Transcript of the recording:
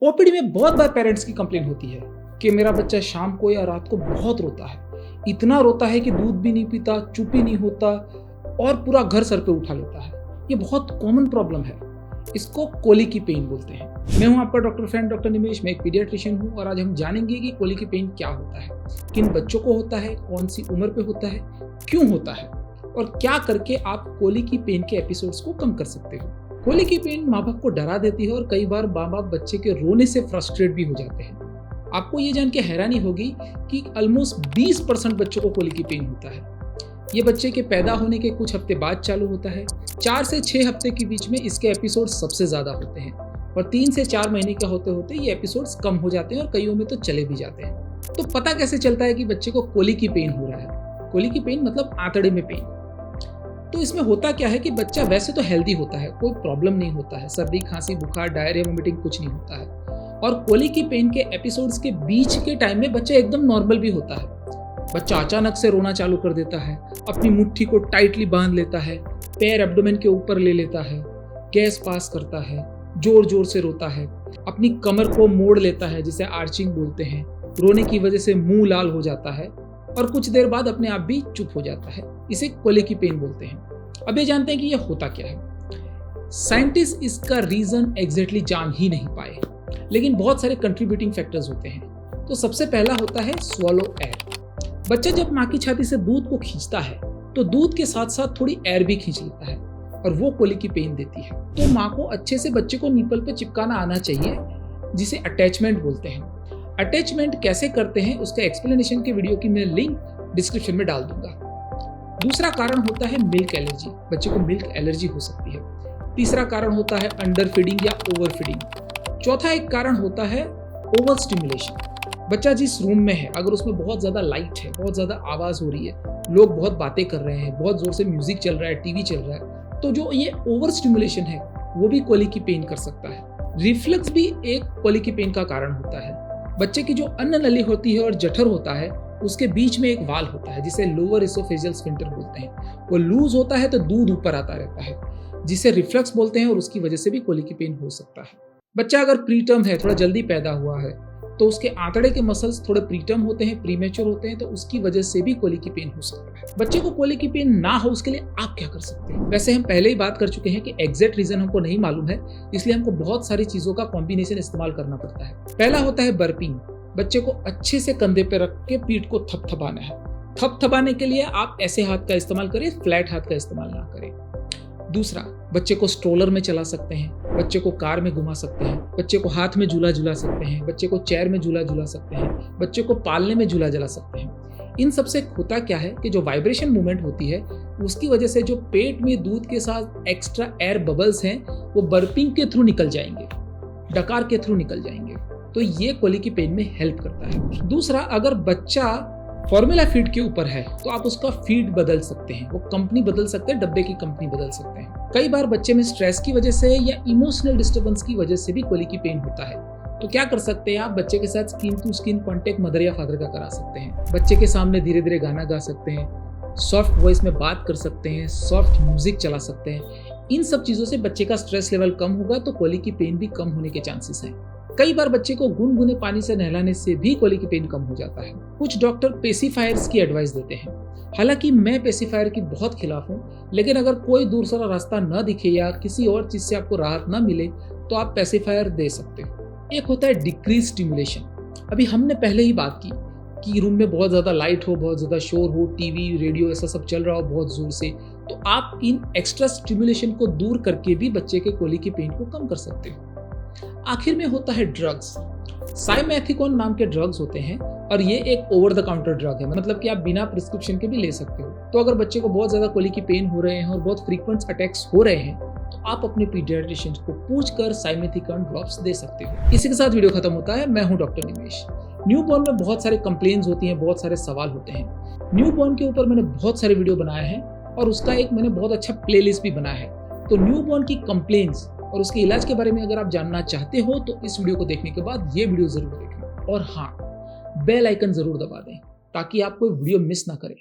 OPD में बहुत बार parents की कंप्लेन होती है कि मेरा बच्चा शाम को या रात को बहुत रोता है, इतना रोता है कि दूध भी नहीं पीता, चुप ही नहीं होता और पूरा घर सर पे उठा लेता है। ये बहुत कॉमन प्रॉब्लम है, इसको कोलिकी पेन बोलते हैं। मैं हूं आपका डॉक्टर फ्रेंड डॉक्टर निमेश, मैं एक पीडियाट्रिशियन हूं और आज हम जानेंगे कि कोलिकी पेन क्या होता है, किन बच्चों को होता है, कौन सी उम्र पे होता है, क्यों होता है और क्या करके आप कोलिकी पेन के एपिसोड्स को कम कर सकते हो। कोलिकी पेन माँ बाप को डरा देती है और कई बार माँ बाप बच्चे के रोने से फ्रस्ट्रेट भी हो जाते हैं। आपको ये जान के हैरानी होगी कि ऑलमोस्ट 20% बच्चों को कोलिकी पेन होता है। ये बच्चे के पैदा होने के कुछ हफ्ते बाद चालू होता है। 4 से 6 हफ्ते के बीच में इसके एपिसोड सबसे ज़्यादा होते हैं और 3 से 4 महीने का होते होते ये एपिसोड्स कम हो जाते हैं और कईयों में तो चले भी जाते हैं। तो पता कैसे चलता है कि बच्चे को कोलिकी पेन हो रहा है? कोलिकी पेन मतलब आंतड़े में पेन। तो इसमें होता क्या है कि बच्चा वैसे तो हेल्दी होता है, कोई प्रॉब्लम नहीं होता है, सर्दी खांसी बुखार डायरिया वोमिटिंग कुछ नहीं होता है और कोलिकी पेन के एपिसोड्स के बीच के टाइम में बच्चा एकदम नॉर्मल भी होता है। बच्चा अचानक से रोना चालू कर देता है, अपनी मुट्ठी को टाइटली बांध लेता है, पैर एब्डोमेन के ऊपर ले लेता है, गैस पास करता है, जोर जोर से रोता है, अपनी कमर को मोड़ लेता है जिसे आर्चिंग बोलते हैं, रोने की वजह से मुंह लाल हो जाता है और कुछ देर बाद अपने आप भी चुप हो जाता है। इसे कोलिकी पेन बोलते हैं। अब ये जानते हैं कि ये होता क्या है। साइंटिस्ट इसका रीजन एग्जैक्टली जान ही नहीं पाए, लेकिन बहुत सारे कंट्रीब्यूटिंग फैक्टर्स होते हैं। तो सबसे पहला होता है स्वॉलो एयर। बच्चा जब माँ की छाती से दूध को खींचता है तो दूध के साथ साथ थोड़ी एयर भी खींच लेता है और वो कोलिकी पेन देती है। तो माँ को अच्छे से बच्चे को निपल पे चिपकाना आना चाहिए, जिसे अटैचमेंट बोलते हैं। अटैचमेंट कैसे करते हैं उसका एक्सप्लेनेशन के वीडियो की मैं लिंक डिस्क्रिप्शन में डाल दूंगा। दूसरा कारण होता है मिल्क एलर्जी। बच्चे को मिल्क एलर्जी हो सकती है। तीसरा कारण होता है अंडर फीडिंग या ओवर फीडिंग। चौथा एक कारण होता है ओवर स्टिमुलेशन। बच्चा जिस रूम में है अगर उसमें बहुत ज़्यादा लाइट है, बहुत ज़्यादा आवाज़ हो रही है, लोग बहुत बातें कर रहे हैं, बहुत ज़ोर से म्यूजिक चल रहा है, टीवी चल रहा है, तो जो ये ओवर स्टिमुलेशन है वो भी कोलिकी पेन कर सकता है। रिफ्लक्स भी एक कोलिकी पेन का कारण होता है। बच्चे की जो अन्न नली होती है और जठर होता है उसके बीच में एक वाल होता है जिसे लोअर इसोफेजियल स्फिंक्टर बोलते हैं। वो लूज होता है तो दूध ऊपर आता रहता है, जिसे रिफ्लक्स बोलते हैं और उसकी वजह से भी कोलिकी पेन हो सकता है। बच्चा अगर प्रीटर्म है, थोड़ा जल्दी पैदा हुआ है, तो उसके आंतड़े के मसल्स थोड़े प्रीटर्म होते हैं, प्रीमेच्योर होते हैं, तो उसकी वजह से भी कोलिकी पेन हो सकता है। बच्चे को कोलिकी पेन ना हो उसके लिए आप क्या कर सकते हैं? वैसे हम पहले ही बात कर चुके हैं कि एग्जैक्ट रीजन हमको नहीं मालूम है, इसलिए हमको बहुत सारी चीजों का कॉम्बिनेशन इस्तेमाल करना पड़ता है। पहला होता है बर्पिंग। बच्चे को अच्छे से कंधे पे रख के पीठ को थपथपाना है। थपथपाने के लिए आप ऐसे हाथ का इस्तेमाल करें, फ्लैट हाथ का इस्तेमाल ना करें। दूसरा, बच्चे को स्ट्रोलर में चला सकते हैं, बच्चे को कार में घुमा सकते हैं, बच्चे को हाथ में झूला झुला सकते हैं, बच्चे को चेयर में झूला झुला सकते हैं, बच्चे को पालने में झूला झुला सकते हैं। इन सबसे होता क्या है कि जो वाइब्रेशन मूवमेंट होती है उसकी वजह से जो पेट में दूध के साथ एक्स्ट्रा एयर बबल्स हैं वो बर्पिंग के थ्रू निकल जाएंगे, डकार के थ्रू निकल जाएंगे, तो ये कोलिकी पेन में हेल्प करता है। दूसरा, अगर बच्चा फॉर्मूला फीड के ऊपर है तो आप उसका फीड बदल सकते हैं, वो कंपनी बदल सकते हैं, डब्बे की कंपनी बदल सकते हैं। कई बार बच्चे में स्ट्रेस की वजह से या इमोशनल डिस्टर्बेंस की वजह से भी कोलिकी पेन होता है। तो क्या कर सकते हैं आप? बच्चे के साथ skin to skin contact mother या फादर का करा सकते हैं। बच्चे के सामने धीरे धीरे गाना गा सकते हैं, सॉफ्ट वॉइस में बात कर सकते हैं, सॉफ्ट म्यूजिक चला सकते हैं। इन सब चीज़ों से बच्चे का स्ट्रेस लेवल कम होगा तो कोलिकी पेन भी कम होने के चांसेस हैं। कई बार बच्चे को गुनगुने पानी से नहलाने से भी कोलिकी पेन कम हो जाता है। कुछ डॉक्टर पेसिफायर्स की एडवाइस देते हैं। हालांकि मैं पेसिफायर की बहुत खिलाफ हूँ, लेकिन अगर कोई दूसरा रास्ता न दिखे या किसी और चीज़ से आपको राहत न मिले तो आप पेसिफायर दे सकते हो। एक होता है डिक्रीज स्टिमुलेशन। अभी हमने पहले ही बात की कि रूम में बहुत ज़्यादा लाइट हो, बहुत ज़्यादा शोर हो, टीवी रेडियो ऐसा सब चल रहा हो बहुत ज़ोर से, तो आप इन एक्स्ट्रा स्टिमुलेशन को दूर करके भी बच्चे के कोलिकी पेन को कम कर सकते हो। आखिर में होता है ड्रग्स। साइमेथिकोन नाम के ड्रग्स होते हैं और ये एक ओवर द काउंटर ड्रग है, मतलब कि आप बिना प्रिस्क्रिप्शन के भी ले सकते हो। तो अगर बच्चे को बहुत ज़्यादा कोलिकी पेन हो रहे हैं और बहुत फ्रीक्वेंट अटैक्स हो रहे हैं तो आप अपने पीडियाट्रिशियन को पूछकर साइमेथिकोन ड्रॉप्स दे सकते हो। इसी के साथ वीडियो खत्म होता है। मैं हूं डॉक्टर निमेश। न्यूबॉर्न में बहुत सारे कंप्लेन्स होती हैं, बहुत सारे सवाल होते हैं। न्यूबॉर्न के ऊपर मैंने बहुत सारे वीडियो बनाए हैं और उसका एक मैंने बहुत अच्छा प्लेलिस्ट भी बनाया है। तो न्यूबॉर्न की कंप्लेन्स और उसके इलाज के बारे में अगर आप जानना चाहते हो तो इस वीडियो को देखने के बाद ये वीडियो जरूर देखना और हाँ, बेल आइकन जरूर दबा दें ताकि आप कोई वीडियो मिस ना करें।